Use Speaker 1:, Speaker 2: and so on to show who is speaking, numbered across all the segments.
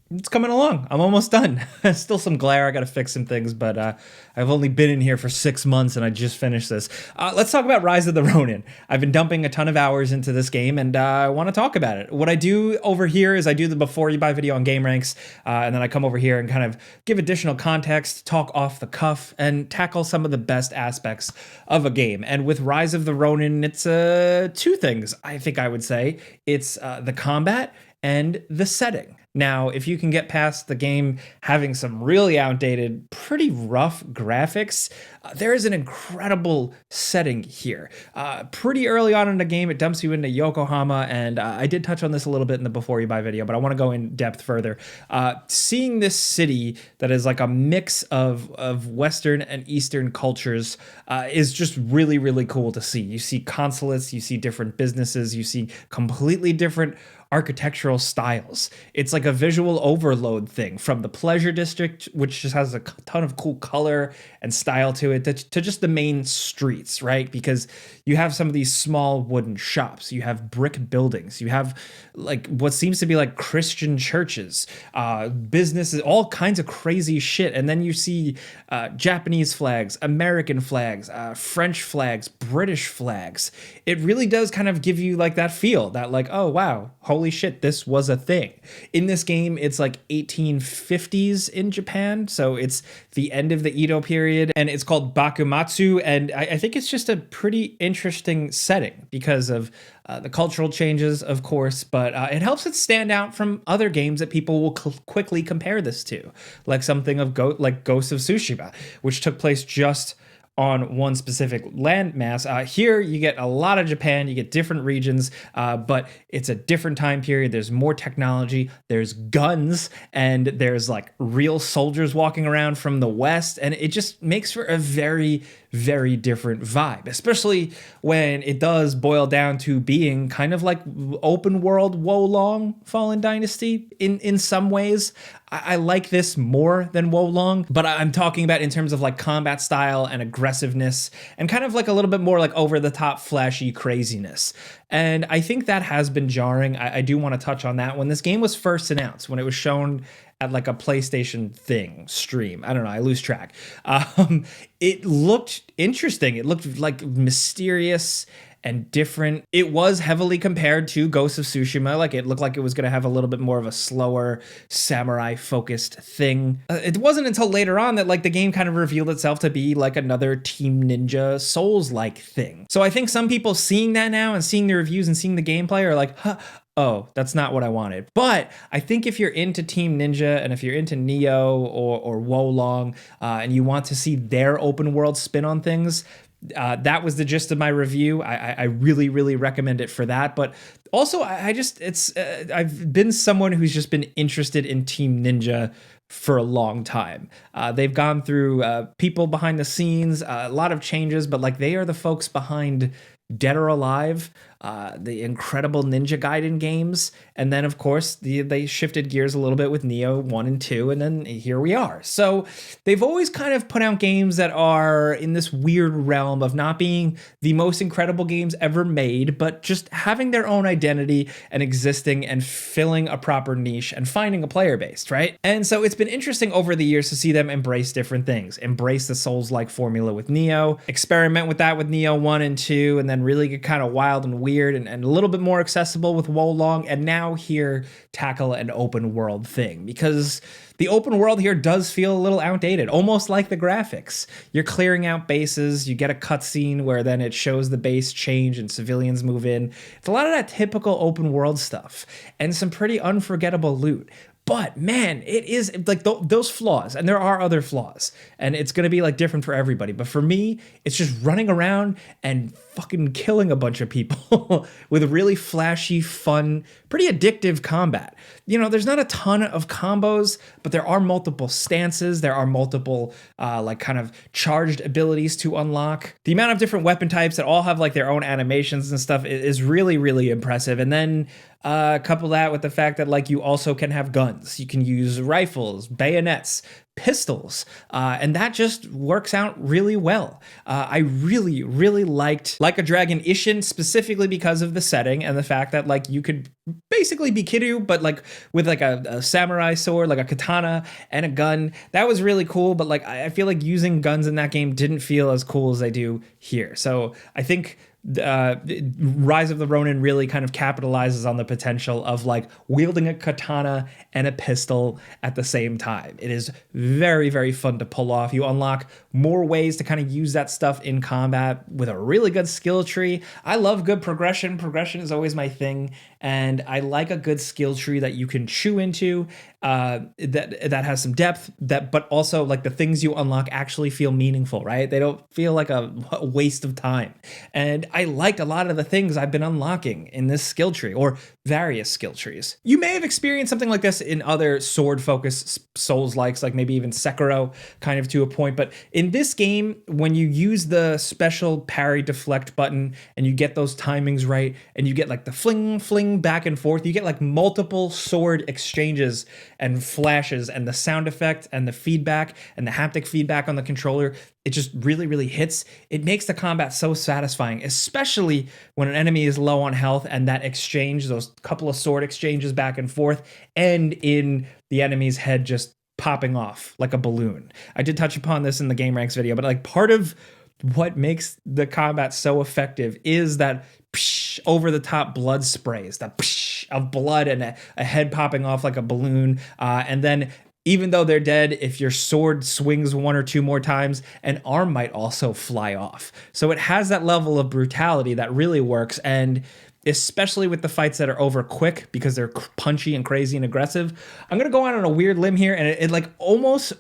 Speaker 1: It's coming along. I'm almost done. Still some glare. I got to fix some things, but I've only been in here for 6 months and I just finished this. Let's talk about Rise of the Ronin. I've been dumping a ton of hours into this game and I want to talk about it. What I do over here is I do the before you buy video on Game Ranks, and then I come over here and kind of give additional context, talk off the cuff, and tackle some of the best aspects of a game. And with Rise of the Ronin, it's two things, I think I would say. It's the combat and the setting. Now, if you can get past the game having some really outdated, pretty rough graphics, there is an incredible setting here. Pretty early on in the game, it dumps you into Yokohama, and I did touch on this a little bit in the Before You Buy video, but I want to go in depth further. Seeing this city that is like a mix of Western and Eastern cultures is just really, really cool to see. You see consulates, you see different businesses, you see completely different architectural styles. It's like a visual overload thing, from the pleasure district, which just has a ton of cool color and style to it, to just the main streets, right? Because you have some of these small wooden shops, you have brick buildings, you have like what seems to be like Christian churches, businesses, all kinds of crazy shit. And then you see Japanese flags, American flags, French flags, British flags. It really does kind of give you like that feel that like, oh wow, holy shit, this was a thing. In this game, it's like 1850s in Japan, so it's the end of the Edo period, and it's called Bakumatsu, and I think it's just a pretty interesting setting because of the cultural changes, of course, but it helps it stand out from other games that people will quickly compare this to, like something of like Ghost of Tsushima, which took place just on one specific landmass. Here, you get a lot of Japan, you get different regions, but it's a different time period. There's more technology, there's guns, and there's like real soldiers walking around from the West, and it just makes for a very, very different vibe, especially when it does boil down to being kind of like open world Wolong Fallen Dynasty in some ways. I like this more than Wolong, but I'm talking about in terms of like combat style and aggressiveness and kind of like a little bit more like over the top flashy craziness. And I think that has been jarring. I do want to touch on that. When this game was first announced, when it was shown at like a PlayStation thing stream, I don't know, I lose track. It looked interesting. It looked like mysterious and different. It was heavily compared to Ghost of Tsushima. Like it looked like it was going to have a little bit more of a slower samurai focused thing. It wasn't until later on that like the game kind of revealed itself to be like another Team Ninja Souls-like thing. So I think some people seeing that now and seeing the reviews and seeing the gameplay are like, huh, oh, that's not what I wanted. But I think if you're into Team Ninja and if you're into Neo or Wolong, and you want to see their open world spin on things, that was the gist of my review. I really, really recommend it for that. But also, I've been someone who's just been interested in Team Ninja for a long time. They've gone through people behind the scenes, a lot of changes, but like they are the folks behind Dead or Alive, the incredible Ninja Gaiden games, and then of course they shifted gears a little bit with Neo 1 and 2, and then here we are. So they've always kind of put out games that are in this weird realm of not being the most incredible games ever made, but just having their own identity and existing and filling a proper niche and finding a player base, right? And so it's been interesting over the years to see them embrace different things, embrace the Souls-like formula with Neo, experiment with that with Neo 1 and 2, and then really get kind of wild and weird and a little bit more accessible with Wolong, and now here tackle an open world thing, because the open world here does feel a little outdated, almost like the graphics. You're clearing out bases, you get a cutscene where then it shows the base change and civilians move in. It's a lot of that typical open world stuff and some pretty unforgettable loot. But man, it is like those flaws, and there are other flaws, and it's going to be like different for everybody. But for me, it's just running around and fucking killing a bunch of people with really flashy, fun, pretty addictive combat. You know, there's not a ton of combos, but there are multiple stances. There are multiple like kind of charged abilities to unlock. The amount of different weapon types that all have like their own animations and stuff is really, really impressive. And then Couple that with the fact that like you also can have guns. You can use rifles, bayonets, pistols, and that just works out really well. I really, really liked Like a Dragon Ishin specifically because of the setting and the fact that like you could basically be Kiryu, but like with like a samurai sword, like a katana and a gun. That was really cool, but like I feel like using guns in that game didn't feel as cool as they do here. So I think Rise of the Rōnin really kind of capitalizes on the potential of like wielding a katana and a pistol at the same time. It is very, very fun to pull off. You unlock more ways to kind of use that stuff in combat with a really good skill tree. I love good progression. Progression is always my thing, and I like a good skill tree that you can chew into, that has some depth, but also like the things you unlock actually feel meaningful, right? They don't feel like a waste of time. And I liked a lot of the things I've been unlocking in this skill tree or various skill trees. You may have experienced something like this in other sword-focused Souls-likes, like maybe even Sekiro, kind of to a point. But in this game, when you use the special parry deflect button and you get those timings right, and you get like the fling, fling back and forth, you get like multiple sword exchanges and flashes, and the sound effect and the feedback and the haptic feedback on the controller, it just really, really hits. It makes the combat so satisfying, especially when an enemy is low on health and that exchange, those couple of sword exchanges back and forth, end in the enemy's head just popping off like a balloon. I did touch upon this in the Game Ranks video, but like part of what makes the combat so effective is that over the top blood sprays, the of blood and a head popping off like a balloon. And then even though they're dead, if your sword swings one or two more times, an arm might also fly off. So it has that level of brutality that really works. And especially with the fights that are over quick because they're punchy and crazy and aggressive. I'm gonna go out on a weird limb here, and it like almost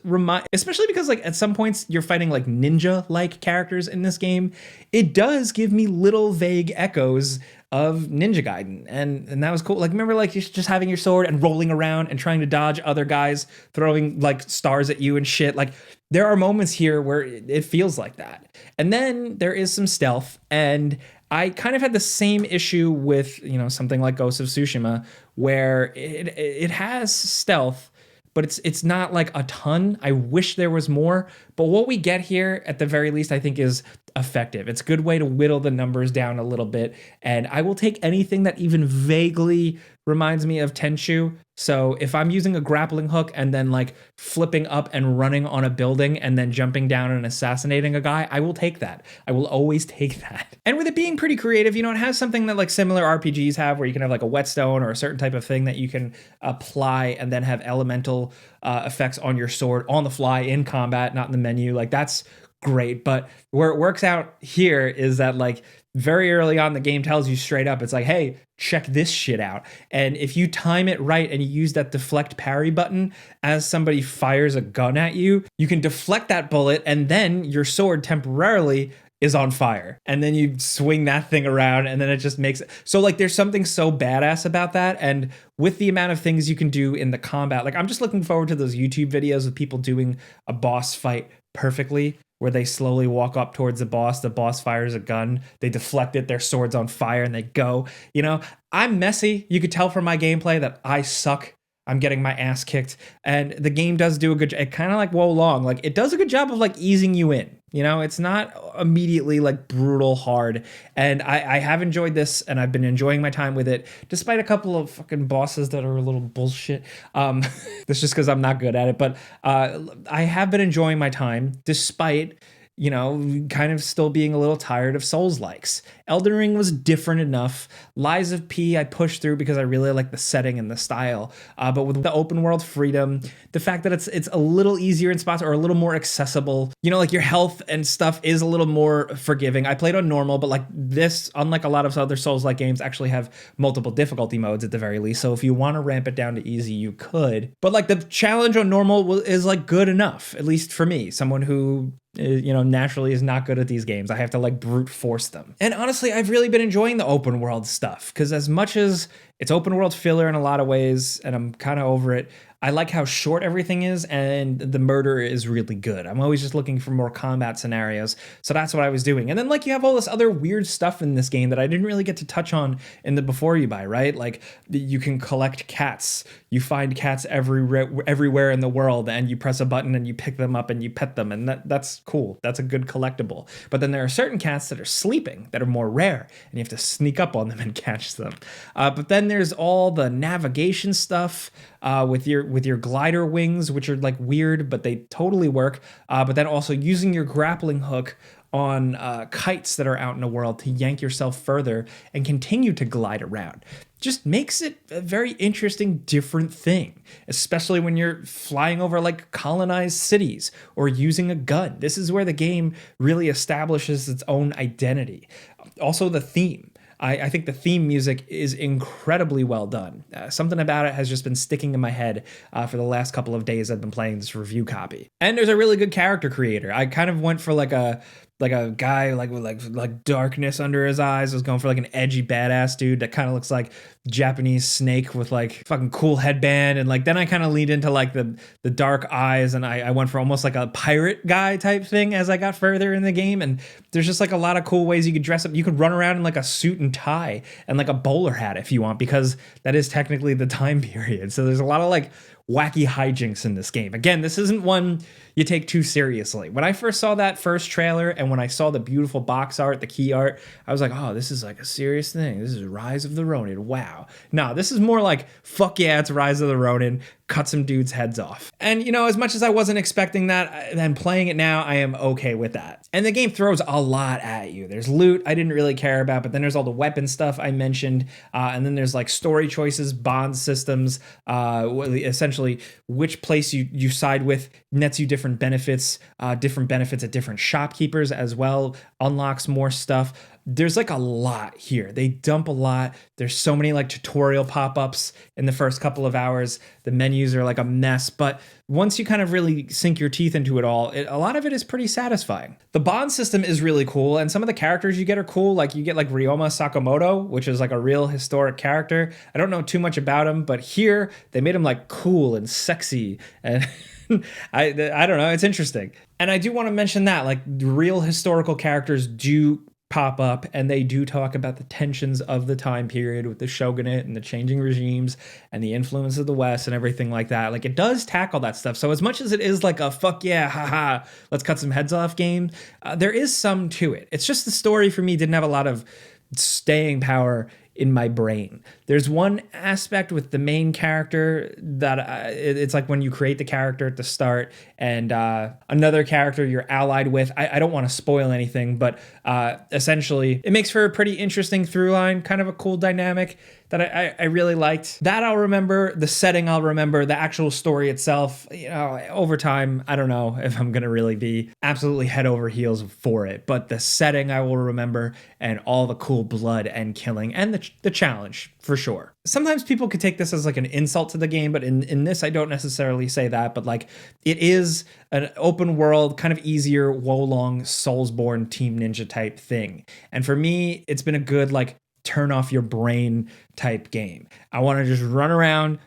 Speaker 1: especially because like at some points you're fighting like ninja-like characters in this game. It does give me little vague echoes of Ninja Gaiden, and that was cool. Like remember like just having your sword and rolling around and trying to dodge other guys throwing like stars at you and shit. Like there are moments here where it feels like that. And then there is some stealth, and I kind of had the same issue with, you know, something like Ghost of Tsushima, where it has stealth, but it's not like a ton. I wish there was more, but what we get here at the very least I think is effective. It's a good way to whittle the numbers down a little bit, and I will take anything that even vaguely reminds me of Tenchu. So if I'm using a grappling hook and then like flipping up and running on a building and then jumping down and assassinating a guy, I will take that. I will always take that. And with it being pretty creative, you know, it has something that like similar RPGs have, where you can have like a whetstone or a certain type of thing that you can apply and then have elemental effects on your sword on the fly in combat, not in the menu. Like that's great. But where it works out here is that like very early on the game tells you straight up, it's like, hey, check this shit out. And if you time it right and you use that deflect parry button as somebody fires a gun at you, you can deflect that bullet and then your sword temporarily is on fire. And then you swing that thing around and then it just makes it. So like there's something so badass about that. And with the amount of things you can do in the combat, like I'm just looking forward to those YouTube videos of people doing a boss fight perfectly, where they slowly walk up towards the boss fires a gun, they deflect it, their sword's on fire, and they go. You know, I'm messy. You could tell from my gameplay that I suck. I'm getting my ass kicked. And the game does do a good job. It kind of like Wo Long, like it does a good job of like easing you in. You know, it's not immediately like brutal hard. And I have enjoyed this, and I've been enjoying my time with it, despite a couple of fucking bosses that are a little bullshit. That's just because I'm not good at it. But I have been enjoying my time, despite, you know, kind of still being a little tired of Souls-likes. Elden Ring was different enough. Lies of P I pushed through because I really like the setting and the style. But with the open world freedom, the fact that it's a little easier in spots or a little more accessible, you know, like your health and stuff is a little more forgiving. I played on normal, but like this, unlike a lot of other Souls-like games, actually have multiple difficulty modes at the very least. So if you want to ramp it down to easy, you could. But like the challenge on normal is like good enough, at least for me, someone who, you know, naturally is not good at these games. I have to like brute force them. And honestly, I've really been enjoying the open world stuff, because as much as It's open world filler in a lot of ways, and I'm kind of over it. I like how short everything is, and the murder is really good. I'm always just looking for more combat scenarios, so that's what I was doing. And then like you have all this other weird stuff in this game that I didn't really get to touch on in the before you buy, right? Like you can collect cats. You find cats everywhere in the world, and you press a button and you pick them up and you pet them, and that's cool. That's a good collectible. But then there are certain cats that are sleeping that are more rare, and you have to sneak up on them and catch them. But then there's all the navigation stuff with your glider wings, which are like weird, but they totally work. But then also using your grappling hook on kites that are out in the world to yank yourself further and continue to glide around. Just makes it a very interesting, different thing, especially when you're flying over like colonized cities or using a gun. This is where the game really establishes its own identity. Also, the theme. I think the theme music is incredibly well done. Something about it has just been sticking in my head for the last couple of days I've been playing this review copy. And there's a really good character creator. I kind of went for like a guy with like darkness under his eyes. I was going for like an edgy badass dude that kind of looks like Japanese Snake with like fucking cool headband, and like then I kind of leaned into like the dark eyes, and I went for almost like a pirate guy type thing as I got further in the game. And there's just like a lot of cool ways you could dress up. You could run around in like a suit and tie and like a bowler hat if you want, because that is technically the time period. So there's a lot of like wacky hijinks in this game. Again, this isn't one you take too seriously. When I first saw that first trailer and when I saw the beautiful box art, the key art, I was like, oh, this is like a serious thing. This is Rise of the Rōnin. Wow. No, this is more like, fuck yeah, it's Rise of the Rōnin. Cut some dudes' heads off. And, you know, as much as I wasn't expecting that, and playing it now, I am okay with that. And the game throws a lot at you. There's loot I didn't really care about, but then there's all the weapon stuff I mentioned. And then there's like story choices, bond systems, essentially which place you side with nets you different benefits at different shopkeepers as well, unlocks more stuff. There's like a lot here. They dump a lot. There's so many like tutorial pop-ups in the first couple of hours. The menus are like a mess, but once you kind of really sink your teeth into it all, a lot of it is pretty satisfying. The bond system is really cool, and some of the characters you get are cool. Like you get like Ryoma Sakamoto, which is like a real historic character. I don't know too much about him, but here they made him like cool and sexy, and I don't know. It's interesting. And I do want to mention that like real historical characters do pop up, and they do talk about the tensions of the time period with the shogunate and the changing regimes and the influence of the West and everything like that. Like it does tackle that stuff. So as much as it is like a fuck yeah, haha, let's cut some heads off game, there is some to it. It's just the story for me didn't have a lot of staying power in my brain. There's one aspect with the main character that it's like when you create the character at the start and another character you're allied with. I don't want to spoil anything, but essentially it makes for a pretty interesting through line, kind of a cool dynamic that I really liked. That I'll remember. The setting I'll remember. The actual story itself, you know, over time, I don't know if I'm going to really be absolutely head over heels for it, but the setting I will remember, and all the cool blood and killing and the challenge for sure. Sometimes people could take this as like an insult to the game, but in this, I don't necessarily say that, but like it is an open world, kind of easier, Wolong, Soulsborne, Team Ninja type thing. And for me, it's been a good like turn off your brain type game. I want to just run around,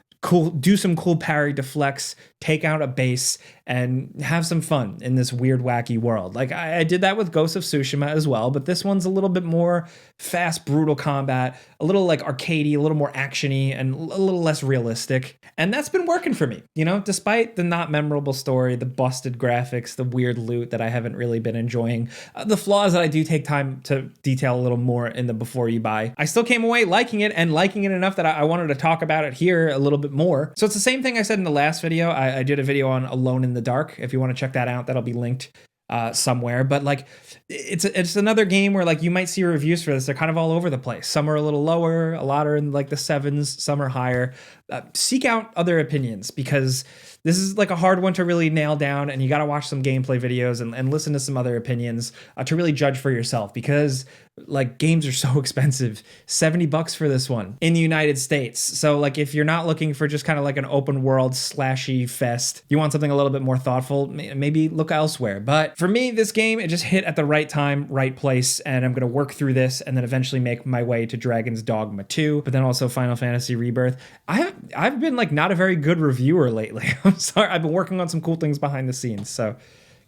Speaker 1: do some cool parry deflects, take out a base, and have some fun in this weird, wacky world. Like I did that with Ghost of Tsushima as well, but this one's a little bit more fast, brutal combat, a little like arcadey, a little more actiony, and a little less realistic. And that's been working for me, you know, despite the not memorable story, the busted graphics, the weird loot that I haven't really been enjoying, the flaws that I do take time to detail a little more in the before you buy. I still came away liking it, and liking it enough that I wanted to talk about it here a little bit more. So it's the same thing I said in the last video. I did a video on Alone in the Dark. If you want to check that out, that'll be linked somewhere. But like it's another game where like you might see reviews for this. They're kind of all over the place. Some are a little lower, a lot are in like the 7s, some are higher. seek out other opinions, because this is like a hard one to really nail down, and you got to watch some gameplay videos and listen to some other opinions to really judge for yourself, because like games are so expensive. $70 for this one in the United States. So like if you're not looking for just kind of like an open world slashy fest, you want something a little bit more thoughtful, maybe look elsewhere. But for me, this game, it just hit at the right time, right place, and I'm going to work through this and then eventually make my way to Dragon's Dogma 2, but then also Final Fantasy Rebirth. I've been like not a very good reviewer lately. I'm sorry. I've been working on some cool things behind the scenes, so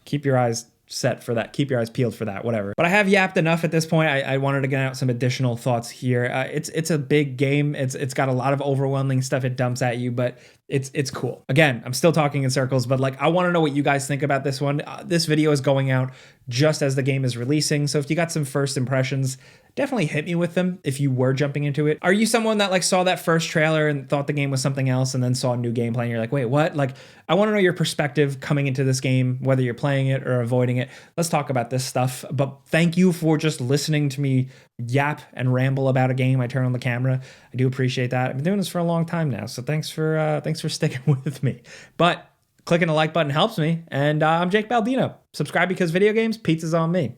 Speaker 1: keep your eyes set for that. Keep your eyes peeled for that, whatever. But I have yapped enough at this point. I wanted to get out some additional thoughts here. It's a big game. It's got a lot of overwhelming stuff it dumps at you, but it's cool. Again, I'm still talking in circles, but like I want to know what you guys think about this one. This video is going out just as the game is releasing, so if you got some first impressions, definitely hit me with them if you were jumping into it. Are you someone that like saw that first trailer and thought the game was something else and then saw new gameplay and you're like, wait, what? Like, I want to know your perspective coming into this game, whether you're playing it or avoiding it. Let's talk about this stuff. But thank you for just listening to me yap and ramble about a game. I turn on the camera. I do appreciate that. I've been doing this for a long time now, so thanks for sticking with me. But clicking the like button helps me. And I'm Jake Baldino. Subscribe because video games, pizza's on me.